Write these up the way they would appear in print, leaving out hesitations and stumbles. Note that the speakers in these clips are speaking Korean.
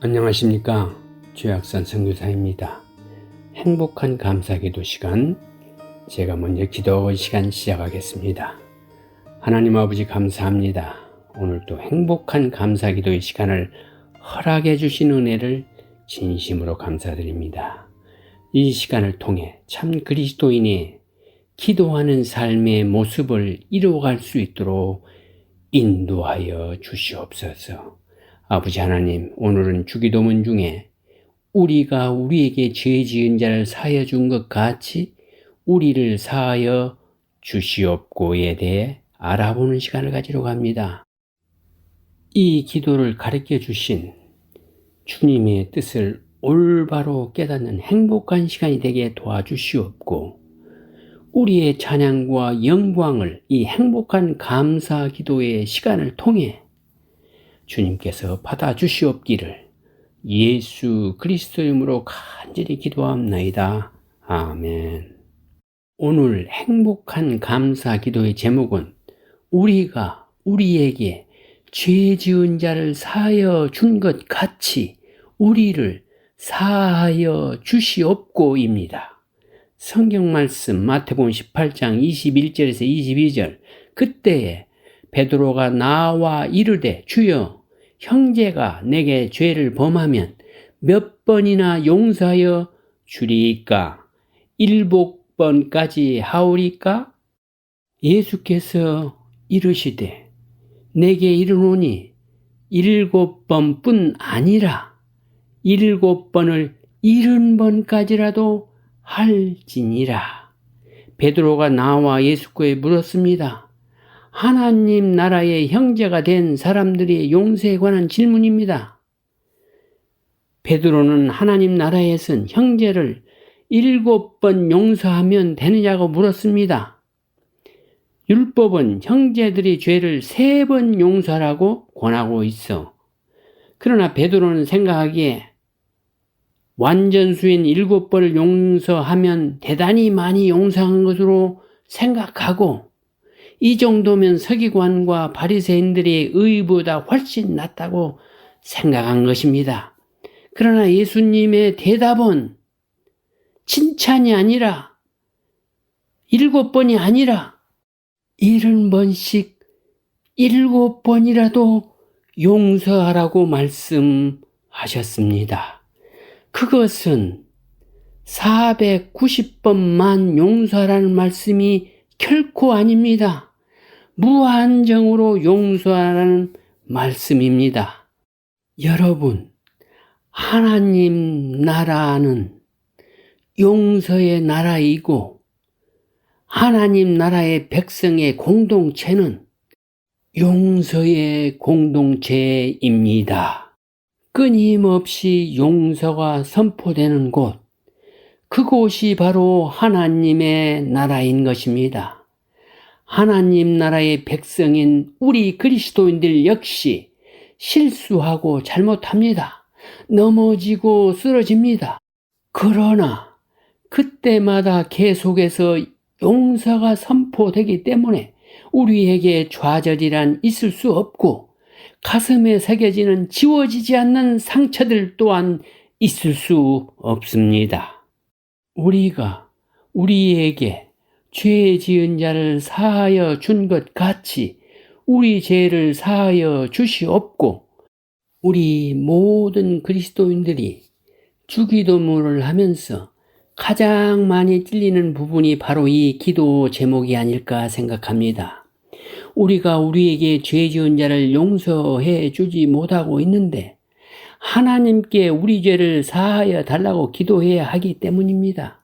안녕하십니까. 주약선 선교사입니다. 행복한 감사기도 시간, 제가 먼저 기도 시간 시작하겠습니다. 하나님 아버지 감사합니다. 오늘도 행복한 감사기도의 시간을 허락해 주신 은혜를 진심으로 감사드립니다. 이 시간을 통해 참 그리스도인의 기도하는 삶의 모습을 이루어갈 수 있도록 인도하여 주시옵소서. 아버지 하나님, 오늘은 주기도문 중에 우리가 우리에게 죄 지은 자를 사하여 준 것 같이 우리를 사하여 주시옵고에 대해 알아보는 시간을 가지러 갑니다. 이 기도를 가르쳐 주신 주님의 뜻을 올바로 깨닫는 행복한 시간이 되게 도와주시옵고, 우리의 찬양과 영광을 이 행복한 감사 기도의 시간을 통해 주님께서 받아주시옵기를 예수 그리스도 이름으로 간절히 기도합나이다. 아멘. 오늘 행복한 감사 기도의 제목은 우리가 우리에게 죄 지은 자를 사하여 준 것 같이 우리를 사하여 주시옵고입니다. 성경 말씀 마태복음 18장 21절에서 22절. 그때에 베드로가 나와 이르되 주여, 형제가 내게 죄를 범하면 몇 번이나 용서하여 주리이까? 7번까지 하오리까? 예수께서 이르시되 내게 이르노니 7번뿐 아니라 7번을 70번까지라도 할지니라. 베드로가 나와 예수께 물었습니다. 하나님 나라의 형제가 된 사람들의 용서에 관한 질문입니다. 베드로는 하나님 나라에선 형제를 7번 용서하면 되느냐고 물었습니다. 율법은 형제들이 죄를 3번 용서하라고 권하고 있어. 그러나 베드로는 생각하기에 완전수인 7번을 용서하면 대단히 많이 용서한 것으로 생각하고, 이 정도면 서기관과 바리새인들의 의보다 훨씬 낫다고 생각한 것입니다. 그러나 예수님의 대답은 칭찬이 아니라 7번이 아니라 70번씩 7번이라도 용서하라고 말씀하셨습니다. 그것은 490번만 용서하라는 말씀이 결코 아닙니다. 무한정으로 용서하라는 말씀입니다. 여러분, 하나님 나라는 용서의 나라이고 하나님 나라의 백성의 공동체는 용서의 공동체입니다. 끊임없이 용서가 선포되는 곳, 그곳이 바로 하나님의 나라인 것입니다. 하나님 나라의 백성인 우리 그리스도인들 역시 실수하고 잘못합니다. 넘어지고 쓰러집니다. 그러나 그때마다 계속해서 용서가 선포되기 때문에 우리에게 좌절이란 있을 수 없고, 가슴에 새겨지는 지워지지 않는 상처들 또한 있을 수 없습니다. 우리가 우리에게 죄 지은 자를 사하여 준 것 같이 우리 죄를 사하여 주시옵고, 우리 모든 그리스도인들이 주기도문을 하면서 가장 많이 찔리는 부분이 바로 이 기도 제목이 아닐까 생각합니다. 우리가 우리에게 죄 지은 자를 용서해 주지 못하고 있는데 하나님께 우리 죄를 사하여 달라고 기도해야 하기 때문입니다.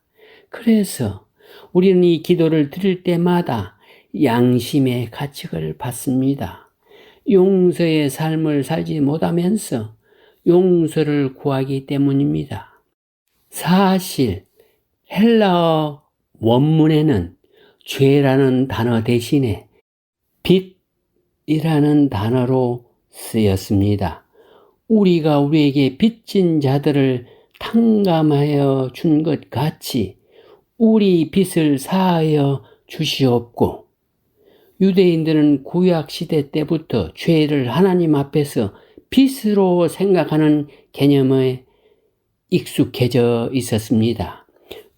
그래서 우리는 이 기도를 드릴 때마다 양심의 가책을 받습니다. 용서의 삶을 살지 못하면서 용서를 구하기 때문입니다. 사실 헬라어 원문에는 죄라는 단어 대신에 빛이라는 단어로 쓰였습니다. 우리가 우리에게 빚진 자들을 탕감하여 준 것 같이 우리 빚을 사하여 주시옵고, 유대인들은 구약 시대 때부터 죄를 하나님 앞에서 빚으로 생각하는 개념에 익숙해져 있었습니다.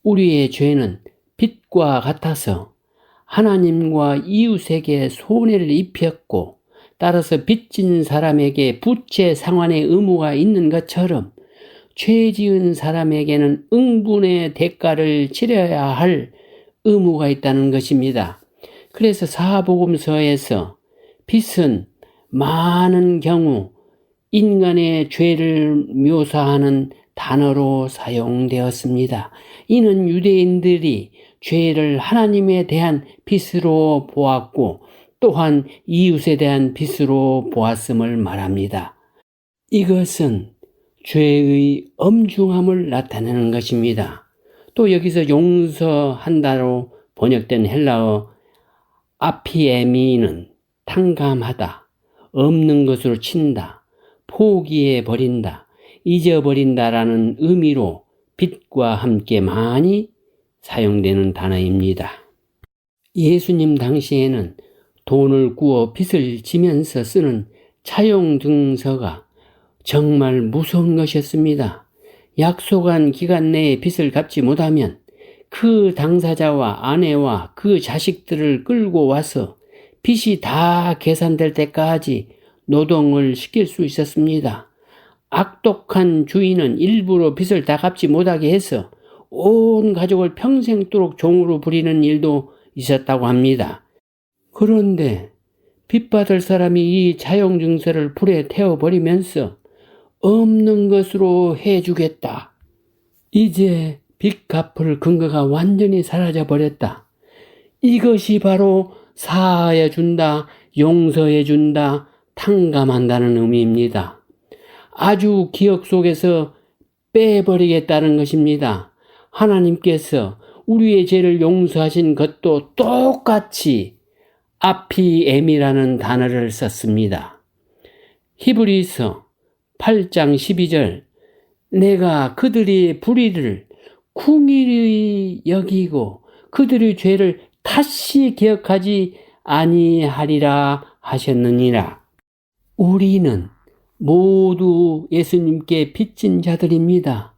우리의 죄는 빚과 같아서 하나님과 이웃에게 손해를 입혔고, 따라서 빚진 사람에게 부채 상환의 의무가 있는 것처럼 죄 지은 사람에게는 응분의 대가를 치러야 할 의무가 있다는 것입니다. 그래서 사복음서에서 빚은 많은 경우 인간의 죄를 묘사하는 단어로 사용되었습니다. 이는 유대인들이 죄를 하나님에 대한 빚으로 보았고 또한 이웃에 대한 빚으로 보았음을 말합니다. 이것은 죄의 엄중함을 나타내는 것입니다. 또 여기서 용서한다로 번역된 헬라어 아피에미는 탕감하다, 없는 것으로 친다, 포기해 버린다, 잊어버린다라는 의미로 빚과 함께 많이 사용되는 단어입니다. 예수님 당시에는 돈을 구워 빚을 지면서 쓰는 차용증서가 정말 무서운 것이었습니다. 약속한 기간 내에 빚을 갚지 못하면 그 당사자와 아내와 그 자식들을 끌고 와서 빚이 다 계산될 때까지 노동을 시킬 수 있었습니다. 악독한 주인은 일부러 빚을 다 갚지 못하게 해서 온 가족을 평생도록 종으로 부리는 일도 있었다고 합니다. 그런데 빚받을 사람이 이 차용증서를 불에 태워버리면서 없는 것으로 해주겠다. 이제 빚 갚을 근거가 완전히 사라져버렸다. 이것이 바로 사하여 준다, 용서해 준다, 탕감한다는 의미입니다. 아주 기억 속에서 빼버리겠다는 것입니다. 하나님께서 우리의 죄를 용서하신 것도 똑같이 아피엠이라는 단어를 썼습니다. 히브리서 8장 12절, 내가 그들의 불의를 궁일히 여기고 그들의 죄를 다시 기억하지 아니하리라 하셨느니라. 우리는 모두 예수님께 빚진 자들입니다.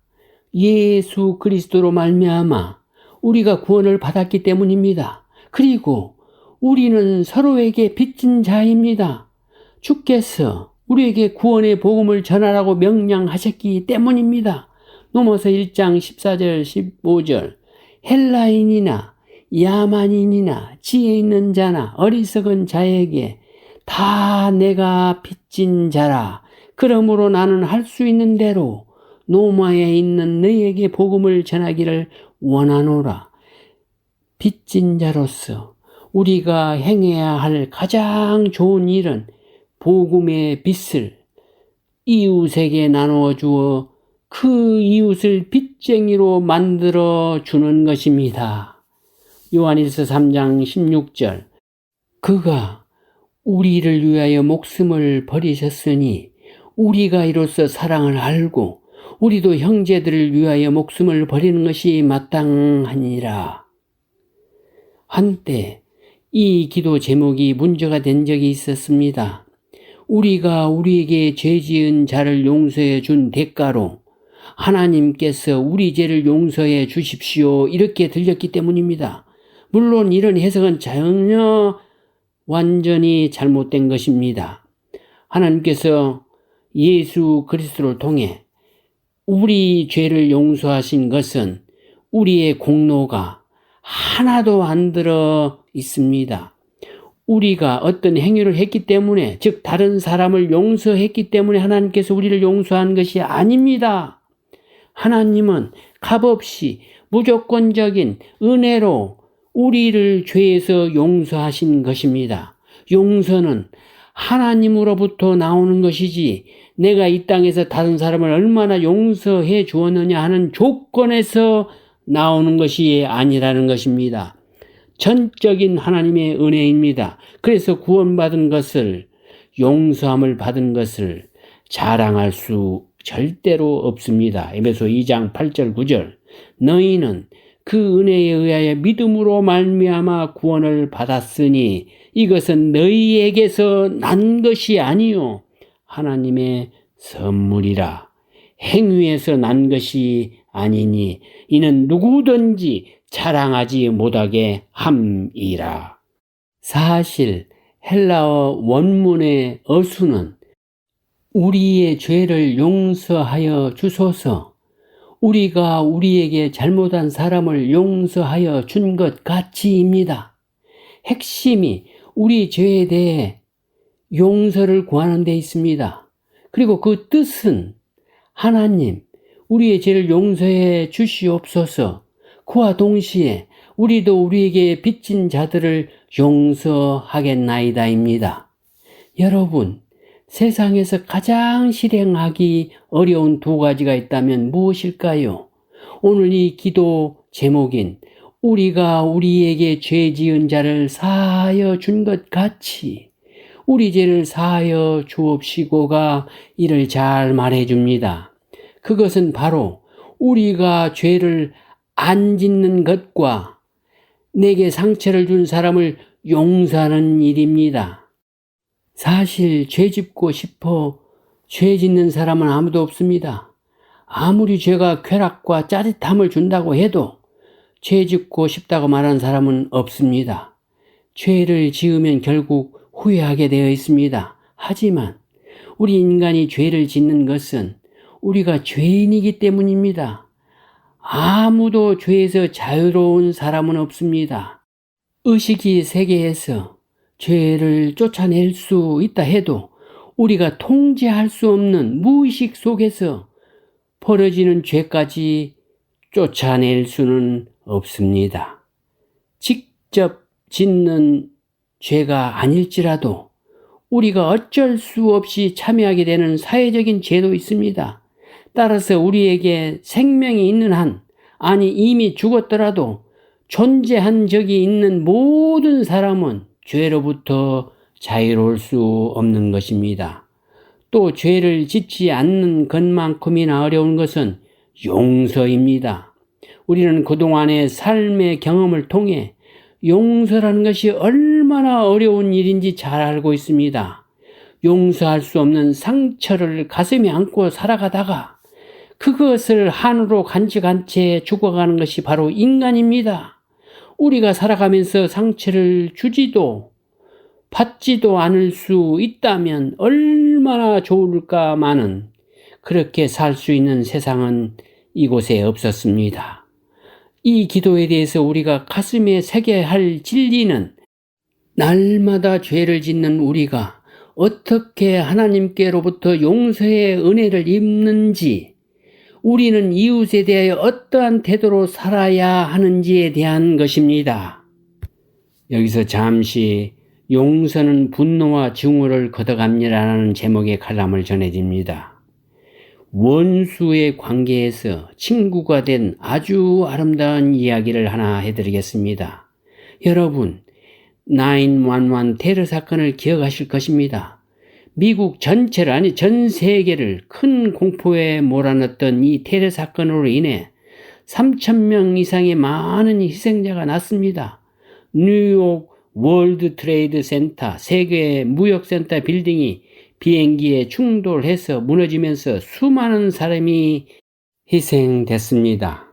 예수 그리스도로 말미암아 우리가 구원을 받았기 때문입니다. 그리고 우리는 서로에게 빚진 자입니다. 주께서 우리에게 구원의 복음을 전하라고 명령하셨기 때문입니다. 로마서 1장 14절 15절, 헬라인이나 야만인이나 지혜 있는 자나 어리석은 자에게 다 내가 빚진 자라. 그러므로 나는 할 수 있는 대로 로마에 있는 너희에게 복음을 전하기를 원하노라. 빚진 자로서 우리가 행해야 할 가장 좋은 일은 복음의 빚을 이웃에게 나누어 주어 그 이웃을 빚쟁이로 만들어 주는 것입니다. 요한일서 3장 16절, 그가 우리를 위하여 목숨을 버리셨으니 우리가 이로써 사랑을 알고 우리도 형제들을 위하여 목숨을 버리는 것이 마땅하니라. 한때 이 기도 제목이 문제가 된 적이 있었습니다. 우리가 우리에게 죄 지은 자를 용서해 준 대가로 하나님께서 우리 죄를 용서해 주십시오, 이렇게 들렸기 때문입니다. 물론 이런 해석은 전혀 완전히 잘못된 것입니다. 하나님께서 예수 그리스도를 통해 우리 죄를 용서하신 것은 우리의 공로가 하나도 안 들어 있습니다. 우리가 어떤 행위를 했기 때문에, 즉 다른 사람을 용서했기 때문에 하나님께서 우리를 용서한 것이 아닙니다. 하나님은 값없이 무조건적인 은혜로 우리를 죄에서 용서하신 것입니다. 용서는 하나님으로부터 나오는 것이지 내가 이 땅에서 다른 사람을 얼마나 용서해 주었느냐 하는 조건에서 나오는 것이 아니라는 것입니다. 전적인 하나님의 은혜입니다. 그래서 구원받은 것을, 용서함을 받은 것을 자랑할 수 절대로 없습니다. 에베소 2장 8절 9절. 너희는 그 은혜에 의하여 믿음으로 말미암아 구원을 받았으니 이것은 너희에게서 난 것이 아니요 하나님의 선물이라. 행위에서 난 것이 아니니 이는 누구든지 자랑하지 못하게 함이라. 사실 헬라어 원문의 어수는 우리의 죄를 용서하여 주소서, 우리가 우리에게 잘못한 사람을 용서하여 준 것 같이입니다. 핵심이 우리 죄에 대해 용서를 구하는 데 있습니다. 그리고 그 뜻은 하나님, 우리의 죄를 용서해 주시옵소서. 그와 동시에 우리도 우리에게 빚진 자들을 용서하겠나이다입니다. 여러분, 세상에서 가장 실행하기 어려운 두 가지가 있다면 무엇일까요? 오늘 이 기도 제목인 우리가 우리에게 죄 지은 자를 사하여 준 것 같이 우리 죄를 사하여 주옵시고가 이를 잘 말해줍니다. 그것은 바로 우리가 죄를 안 짓는 것과 내게 상처를 준 사람을 용서하는 일입니다. 사실 죄 짓고 싶어 죄 짓는 사람은 아무도 없습니다. 아무리 죄가 쾌락과 짜릿함을 준다고 해도 죄 짓고 싶다고 말하는 사람은 없습니다. 죄를 지으면 결국 후회하게 되어 있습니다. 하지만 우리 인간이 죄를 짓는 것은 우리가 죄인이기 때문입니다. 아무도 죄에서 자유로운 사람은 없습니다. 의식이 세계에서 죄를 쫓아낼 수 있다 해도 우리가 통제할 수 없는 무의식 속에서 벌어지는 죄까지 쫓아낼 수는 없습니다. 직접 짓는 죄가 아닐지라도 우리가 어쩔 수 없이 참여하게 되는 사회적인 죄도 있습니다. 따라서 우리에게 생명이 있는 한, 아니 이미 죽었더라도 존재한 적이 있는 모든 사람은 죄로부터 자유로울 수 없는 것입니다. 또 죄를 짓지 않는 것만큼이나 어려운 것은 용서입니다. 우리는 그동안의 삶의 경험을 통해 용서라는 것이 얼마나 어려운 일인지 잘 알고 있습니다. 용서할 수 없는 상처를 가슴에 안고 살아가다가 그것을 한으로 간직한 채 죽어가는 것이 바로 인간입니다. 우리가 살아가면서 상처를 주지도 받지도 않을 수 있다면 얼마나 좋을까마는 그렇게 살 수 있는 세상은 이곳에 없었습니다. 이 기도에 대해서 우리가 가슴에 새겨야 할 진리는 날마다 죄를 짓는 우리가 어떻게 하나님께로부터 용서의 은혜를 입는지, 우리는 이웃에 대하여 어떠한 태도로 살아야 하는지에 대한 것입니다. 여기서 잠시 용서는 분노와 증오를 걷어갑니다라는 제목의 칼럼을 전해집니다. 원수의 관계에서 친구가 된 아주 아름다운 이야기를 하나 해드리겠습니다. 여러분, 911 테러 사건을 기억하실 것입니다. 미국 전체를, 아니 전 세계를 큰 공포에 몰아넣었던 이 테러 사건으로 인해 3,000명 이상의 많은 희생자가 났습니다. 뉴욕 월드 트레이드 센터, 세계 무역센터 빌딩이 비행기에 충돌해서 무너지면서 수많은 사람이 희생됐습니다.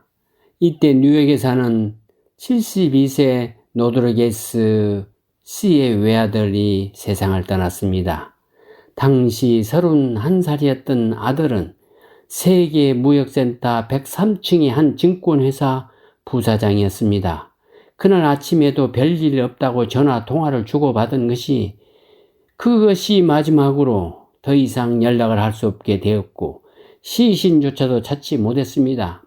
이때 뉴욕에 사는 72세 노드르게스 씨의 외아들이 세상을 떠났습니다. 당시 31살이었던 아들은 세계 무역센터 103층의 한 증권회사 부사장이었습니다. 그날 아침에도 별일 없다고 전화 통화를 주고받은 것이 그것이 마지막으로 더 이상 연락을 할 수 없게 되었고 시신조차도 찾지 못했습니다.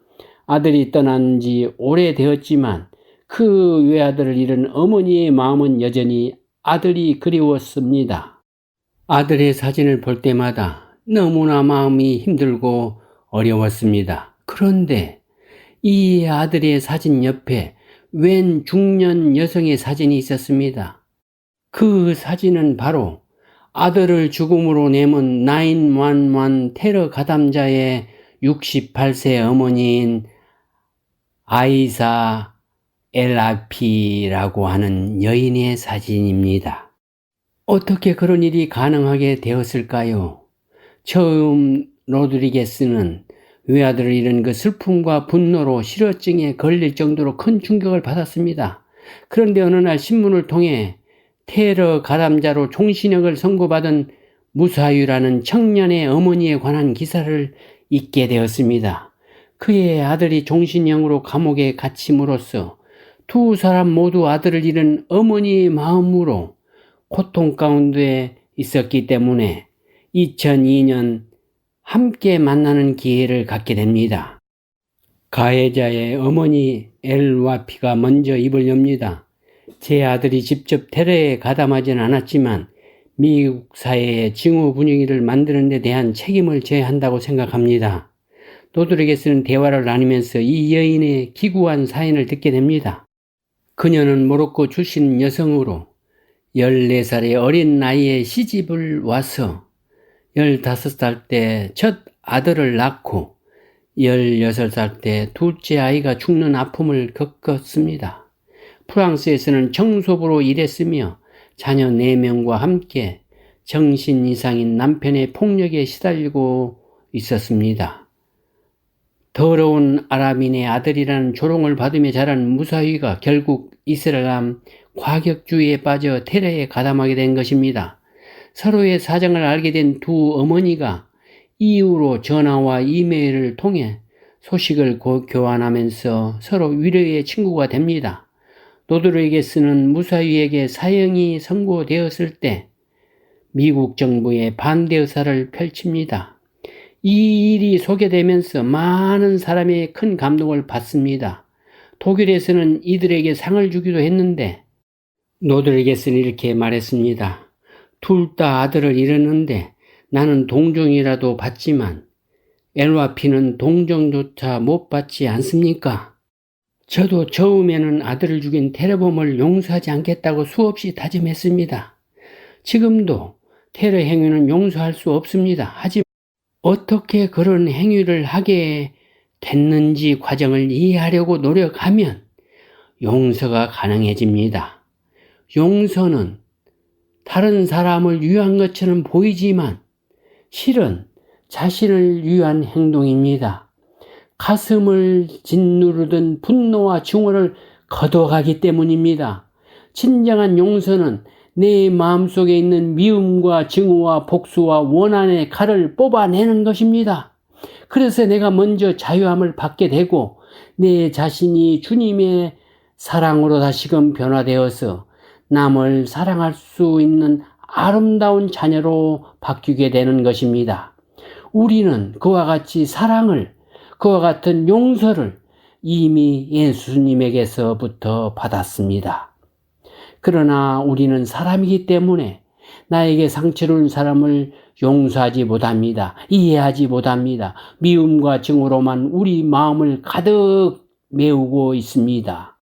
아들이 떠난 지 오래되었지만 그 외아들을 잃은 어머니의 마음은 여전히 아들이 그리웠습니다. 아들의 사진을 볼 때마다 너무나 마음이 힘들고 어려웠습니다. 그런데 이 아들의 사진 옆에 웬 중년 여성의 사진이 있었습니다. 그 사진은 바로 아들을 죽음으로 내몬 911 테러 가담자의 68세 어머니인 아이사 엘라피라고 하는 여인의 사진입니다. 어떻게 그런 일이 가능하게 되었을까요? 처음 로드리게스는 외아들을 잃은 그 슬픔과 분노로 실어증에 걸릴 정도로 큰 충격을 받았습니다. 그런데 어느 날 신문을 통해 테러 가담자로 종신형을 선고받은 무사유라는 청년의 어머니에 관한 기사를 읽게 되었습니다. 그의 아들이 종신형으로 감옥에 갇힘으로써 두 사람 모두 아들을 잃은 어머니의 마음으로 고통 가운데 있었기 때문에 2002년 함께 만나는 기회를 갖게 됩니다. 가해자의 어머니 엘와피가 먼저 입을 엽니다. 제 아들이 직접 테러에 가담하진 않았지만 미국 사회의 증오 분위기를 만드는 데 대한 책임을 져야 한다고 생각합니다. 로드리게스는 대화를 나누면서 이 여인의 기구한 사연을 듣게 됩니다. 그녀는 모로코 출신 여성으로 14살의 어린 나이에 시집을 와서 15살 때 첫 아들을 낳고 16살 때 둘째 아이가 죽는 아픔을 겪었습니다. 프랑스에서는 청소부로 일했으며 자녀 4명과 함께 정신 이상인 남편의 폭력에 시달리고 있었습니다. 더러운 아랍인의 아들이라는 조롱을 받으며 자란 무사위가 결국 이슬람 과격주의에 빠져 테러에 가담하게 된 것입니다. 서로의 사정을 알게 된 두 어머니가 이후로 전화와 이메일을 통해 소식을 교환하면서 서로 위로의 친구가 됩니다. 로드리게스는 무사위에게 사형이 선고되었을 때 미국 정부의 반대 의사를 펼칩니다. 이 일이 소개되면서 많은 사람의 큰 감동을 받습니다. 독일에서는 이들에게 상을 주기도 했는데 로드리게스는 이렇게 말했습니다. 둘 다 아들을 잃었는데 나는 동정이라도 받지만 엘와피는 동정조차 못 받지 않습니까? 저도 처음에는 아들을 죽인 테러범을 용서하지 않겠다고 수없이 다짐했습니다. 지금도 테러 행위는 용서할 수 없습니다. 하지만 어떻게 그런 행위를 하게 됐는지 과정을 이해하려고 노력하면 용서가 가능해집니다. 용서는 다른 사람을 위한 것처럼 보이지만 실은 자신을 위한 행동입니다. 가슴을 짓누르던 분노와 증오를 걷어가기 때문입니다. 진정한 용서는 내 마음속에 있는 미움과 증오와 복수와 원한의 칼을 뽑아내는 것입니다. 그래서 내가 먼저 자유함을 받게 되고 내 자신이 주님의 사랑으로 다시금 변화되어서 남을 사랑할 수 있는 아름다운 자녀로 바뀌게 되는 것입니다. 우리는 그와 같이 사랑을, 그와 같은 용서를 이미 예수님에게서부터 받았습니다. 그러나 우리는 사람이기 때문에 나에게 상처를 준 사람을 용서하지 못합니다. 이해하지 못합니다. 미움과 증오로만 우리 마음을 가득 메우고 있습니다.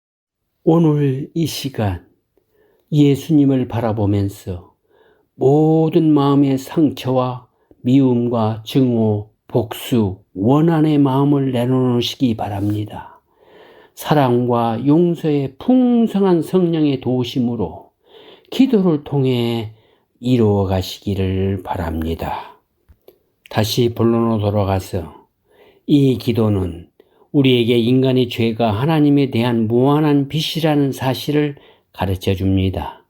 오늘 이 시간 예수님을 바라보면서 모든 마음의 상처와 미움과 증오, 복수, 원한의 마음을 내려놓으시기 바랍니다. 사랑과 용서의 풍성한 성령의 도우심으로 기도를 통해 이루어 가시기를 바랍니다. 다시 본론으로 돌아가서 이 기도는 우리에게 인간의 죄가 하나님에 대한 무한한 빚이라는 사실을 가르쳐 줍니다.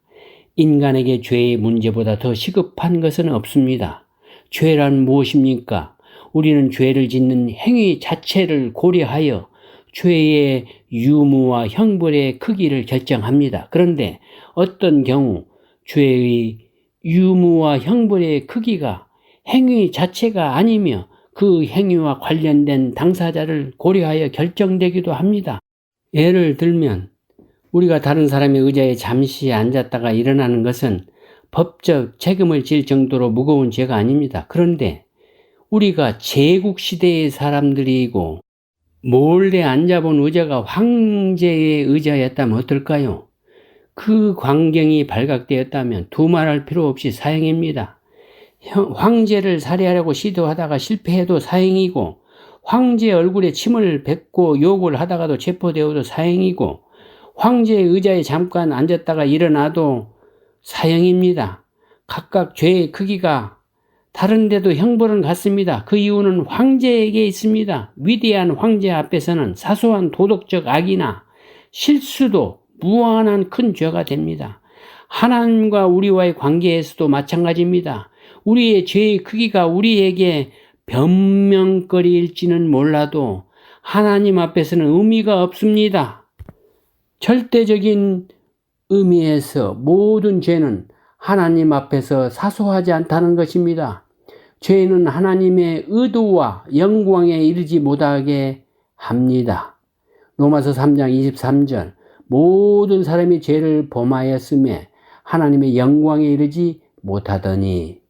인간에게 죄의 문제보다 더 시급한 것은 없습니다. 죄란 무엇입니까? 우리는 죄를 짓는 행위 자체를 고려하여 죄의 유무와 형벌의 크기를 결정합니다. 그런데 어떤 경우 죄의 유무와 형벌의 크기가 행위 자체가 아니며 그 행위와 관련된 당사자를 고려하여 결정되기도 합니다. 예를 들면 우리가 다른 사람의 의자에 잠시 앉았다가 일어나는 것은 법적 책임을 질 정도로 무거운 죄가 아닙니다. 그런데 우리가 제국시대의 사람들이고 몰래 앉아본 의자가 황제의 의자였다면 어떨까요? 그 광경이 발각되었다면 두말할 필요 없이 사형입니다. 황제를 살해하려고 시도하다가 실패해도 사형이고, 황제 얼굴에 침을 뱉고 욕을 하다가도 체포되어도 사형이고, 황제의 의자에 잠깐 앉았다가 일어나도 사형입니다. 각각 죄의 크기가 다른데도 형벌은 같습니다. 그 이유는 황제에게 있습니다. 위대한 황제 앞에서는 사소한 도덕적 악이나 실수도 무한한 큰 죄가 됩니다. 하나님과 우리와의 관계에서도 마찬가지입니다. 우리의 죄의 크기가 우리에게 변명거리일지는 몰라도 하나님 앞에서는 의미가 없습니다. 절대적인 의미에서 모든 죄는 하나님 앞에서 사소하지 않다는 것입니다. 죄는 하나님의 의도와 영광에 이르지 못하게 합니다. 로마서 3장 23절 모든 사람이 죄를 범하였음에 하나님의 영광에 이르지 못하더니,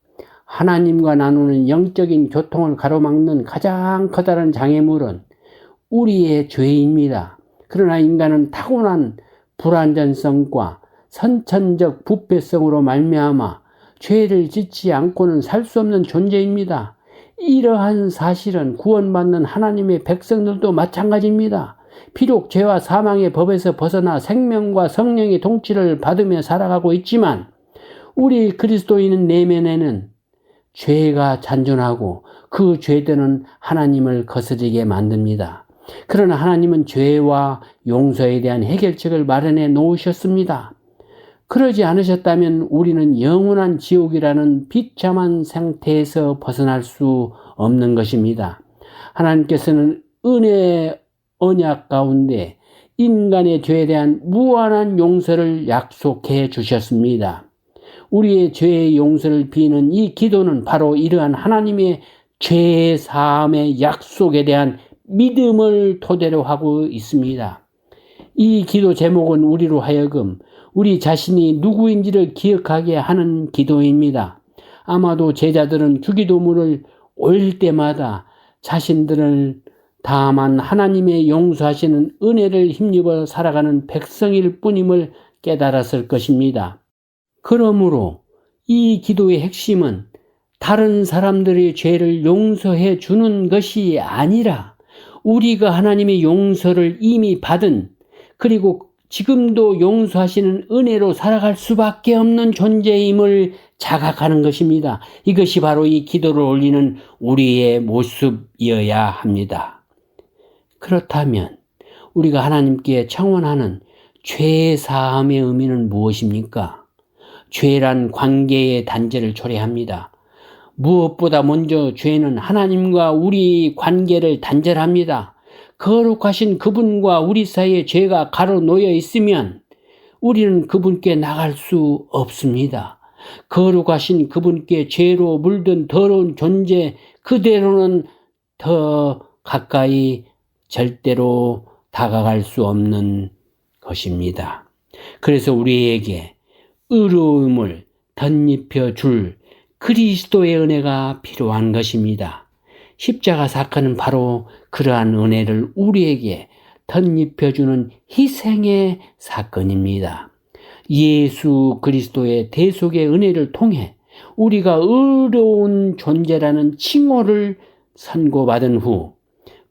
하나님과 나누는 영적인 교통을 가로막는 가장 커다란 장애물은 우리의 죄입니다. 그러나 인간은 타고난 불완전성과 선천적 부패성으로 말미암아 죄를 짓지 않고는 살 수 없는 존재입니다. 이러한 사실은 구원받는 하나님의 백성들도 마찬가지입니다. 비록 죄와 사망의 법에서 벗어나 생명과 성령의 통치를 받으며 살아가고 있지만 우리 그리스도인의 내면에는 죄가 잔존하고 그 죄들은 하나님을 거스르게 만듭니다. 그러나 하나님은 죄와 용서에 대한 해결책을 마련해 놓으셨습니다. 그러지 않으셨다면 우리는 영원한 지옥이라는 비참한 상태에서 벗어날 수 없는 것입니다. 하나님께서는 은혜의 언약 가운데 인간의 죄에 대한 무한한 용서를 약속해 주셨습니다. 우리의 죄의 용서를 비는 이 기도는 바로 이러한 하나님의 죄 사함의 약속에 대한 믿음을 토대로 하고 있습니다. 이 기도 제목은 우리로 하여금 우리 자신이 누구인지를 기억하게 하는 기도입니다. 아마도 제자들은 주기도문을 올 때마다 자신들을 다만 하나님의 용서하시는 은혜를 힘입어 살아가는 백성일 뿐임을 깨달았을 것입니다. 그러므로 이 기도의 핵심은 다른 사람들의 죄를 용서해 주는 것이 아니라 우리가 하나님의 용서를 이미 받은, 그리고 지금도 용서하시는 은혜로 살아갈 수밖에 없는 존재임을 자각하는 것입니다. 이것이 바로 이 기도를 올리는 우리의 모습이어야 합니다. 그렇다면 우리가 하나님께 청원하는 죄 사함의 의미는 무엇입니까? 죄란 관계의 단절을 초래합니다. 무엇보다 먼저 죄는 하나님과 우리 관계를 단절합니다. 거룩하신 그분과 우리 사이에 죄가 가로놓여 있으면 우리는 그분께 나갈 수 없습니다. 거룩하신 그분께 죄로 물든 더러운 존재 그대로는 더 가까이 절대로 다가갈 수 없는 것입니다. 그래서 우리에게 의로움을 덧입혀 줄 그리스도의 은혜가 필요한 것입니다. 십자가 사건은 바로 그러한 은혜를 우리에게 덧입혀주는 희생의 사건입니다. 예수 그리스도의 대속의 은혜를 통해 우리가 의로운 존재라는 칭호를 선고받은 후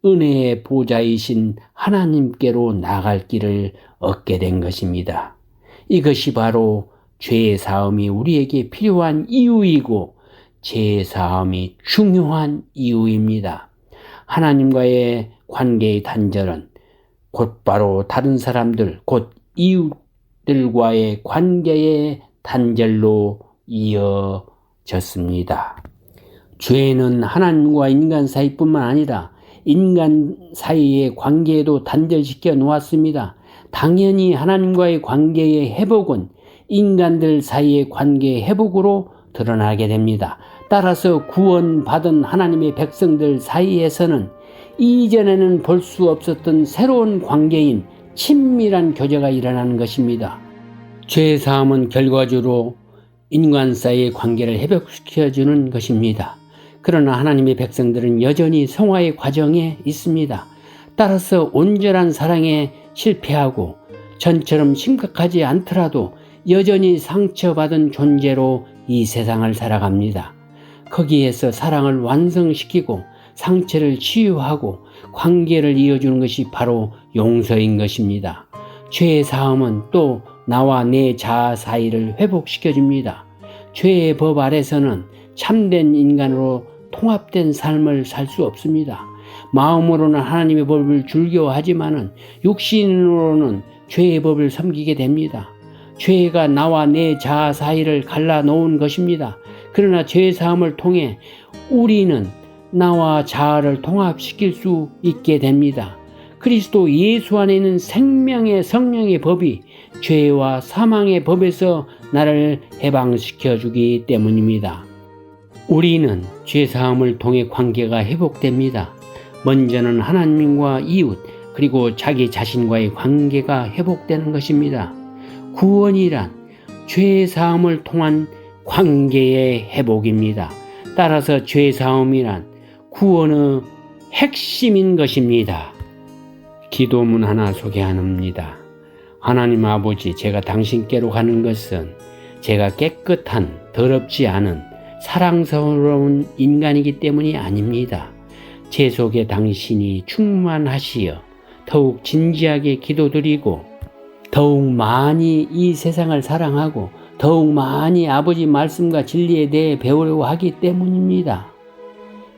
은혜의 보좌이신 하나님께로 나갈 길을 얻게 된 것입니다. 이것이 바로 죄의 사함이 우리에게 필요한 이유이고 죄의 사함이 중요한 이유입니다. 하나님과의 관계의 단절은 곧바로 다른 사람들, 곧 이웃들과의 관계의 단절로 이어졌습니다. 죄는 하나님과 인간 사이뿐만 아니라 인간 사이의 관계에도 단절시켜 놓았습니다. 당연히 하나님과의 관계의 회복은 인간들 사이의 관계의 회복으로 드러나게 됩니다. 따라서 구원받은 하나님의 백성들 사이에서는 이전에는 볼 수 없었던 새로운 관계인 친밀한 교제가 일어나는 것입니다. 죄사함은 결과적으로 인간 사이의 관계를 회복시켜주는 것입니다. 그러나 하나님의 백성들은 여전히 성화의 과정에 있습니다. 따라서 온전한 사랑에 실패하고 전처럼 심각하지 않더라도 여전히 상처받은 존재로 이 세상을 살아갑니다. 거기에서 사랑을 완성시키고 상처를 치유하고 관계를 이어주는 것이 바로 용서인 것입니다. 죄의 사함은 또 나와 내 자아 사이를 회복시켜줍니다. 죄의 법 아래서는 참된 인간으로 통합된 삶을 살 수 없습니다. 마음으로는 하나님의 법을 즐겨하지만은 육신으로는 죄의 법을 섬기게 됩니다. 죄가 나와 내 자아 사이를 갈라놓은 것입니다. 그러나 죄 사함을 통해 우리는 나와 자아를 통합시킬 수 있게 됩니다. 그리스도 예수 안에 있는 생명의 성령의 법이 죄와 사망의 법에서 나를 해방시켜 주기 때문입니다. 우리는 죄 사함을 통해 관계가 회복됩니다. 먼저는 하나님과 이웃 그리고 자기 자신과의 관계가 회복되는 것입니다. 구원이란 죄 사함을 통한 관계의 회복입니다. 따라서 죄 사함이란 구원의 핵심인 것입니다. 기도문 하나 소개합니다. 하나님 아버지, 제가 당신께로 가는 것은 제가 깨끗한, 더럽지 않은, 사랑스러운 인간이기 때문이 아닙니다. 제 속에 당신이 충만하시어 더욱 진지하게 기도드리고 더욱 많이 이 세상을 사랑하고 더욱 많이 아버지 말씀과 진리에 대해 배우려고 하기 때문입니다.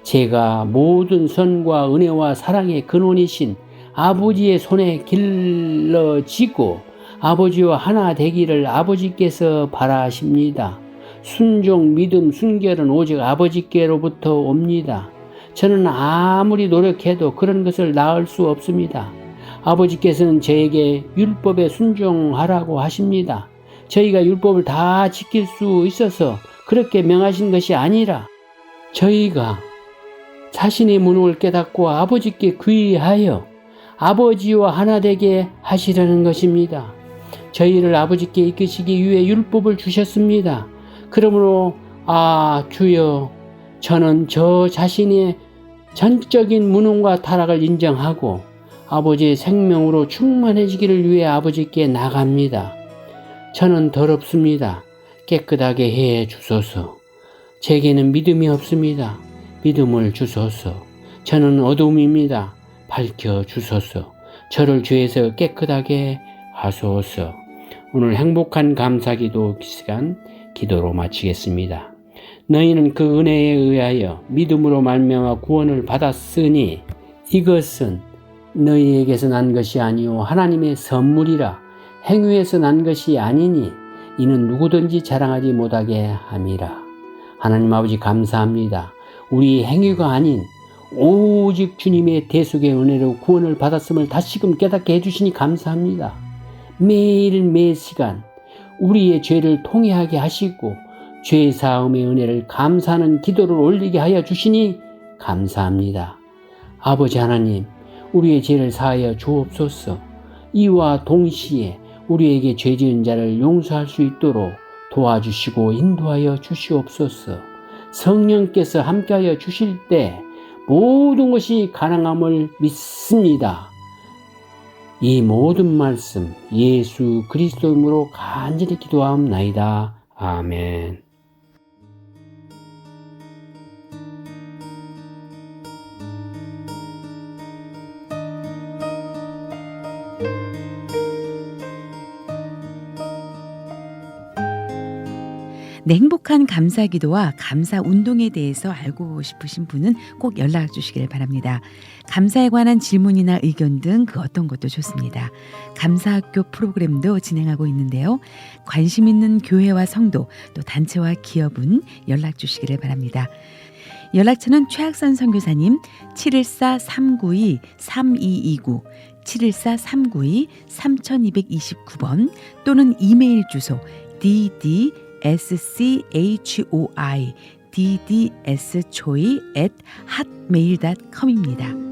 제가 모든 선과 은혜와 사랑의 근원이신 아버지의 손에 길러지고 아버지와 하나 되기를 아버지께서 바라십니다. 순종, 믿음, 순결은 오직 아버지께로부터 옵니다. 저는 아무리 노력해도 그런 것을 낳을 수 없습니다. 아버지께서는 저에게 율법에 순종하라고 하십니다. 저희가 율법을 다 지킬 수 있어서 그렇게 명하신 것이 아니라 저희가 자신의 무능을 깨닫고 아버지께 귀의하여 아버지와 하나 되게 하시려는 것입니다. 저희를 아버지께 이끄시기 위해 율법을 주셨습니다. 그러므로 주여, 저는 저 자신의 전적인 무능과 타락을 인정하고 아버지의 생명으로 충만해지기를 위해 아버지께 나갑니다. 저는 더럽습니다. 깨끗하게 해 주소서. 제게는 믿음이 없습니다. 믿음을 주소서. 저는 어둠입니다. 밝혀 주소서. 저를 죄에서 깨끗하게 하소서. 오늘 행복한 감사기도 시간 기도로 마치겠습니다. 너희는 그 은혜에 의하여 믿음으로 말미암아 구원을 받았으니 이것은 너희에게서 난 것이 아니요 하나님의 선물이라. 행위에서 난 것이 아니니 이는 누구든지 자랑하지 못하게 함이라. 하나님 아버지 감사합니다. 우리 행위가 아닌 오직 주님의 대속의 은혜로 구원을 받았음을 다시금 깨닫게 해주시니 감사합니다. 매일 매 시간 우리의 죄를 통회하게 하시고 죄 사함의 은혜를 감사하는 기도를 올리게 하여 주시니 감사합니다. 아버지 하나님, 우리의 죄를 사하여 주옵소서. 이와 동시에 우리에게 죄 지은 자를 용서할 수 있도록 도와주시고 인도하여 주시옵소서. 성령께서 함께하여 주실 때 모든 것이 가능함을 믿습니다. 이 모든 말씀 예수 그리스도 이름으로 간절히 기도하옵나이다. 아멘. 네, 행복한 감사 기도와 감사 운동에 대해서 알고 싶으신 분은 꼭 연락 주시길 바랍니다. 감사에 관한 질문이나 의견 등 그 어떤 것도 좋습니다. 감사학교 프로그램도 진행하고 있는데요. 관심 있는 교회와 성도 또 단체와 기업은 연락 주시기를 바랍니다. 연락처는 최학선 선교사님 714-392-3229 714-392-3229번 또는 이메일 주소 ddschoi@hotmail.com입니다.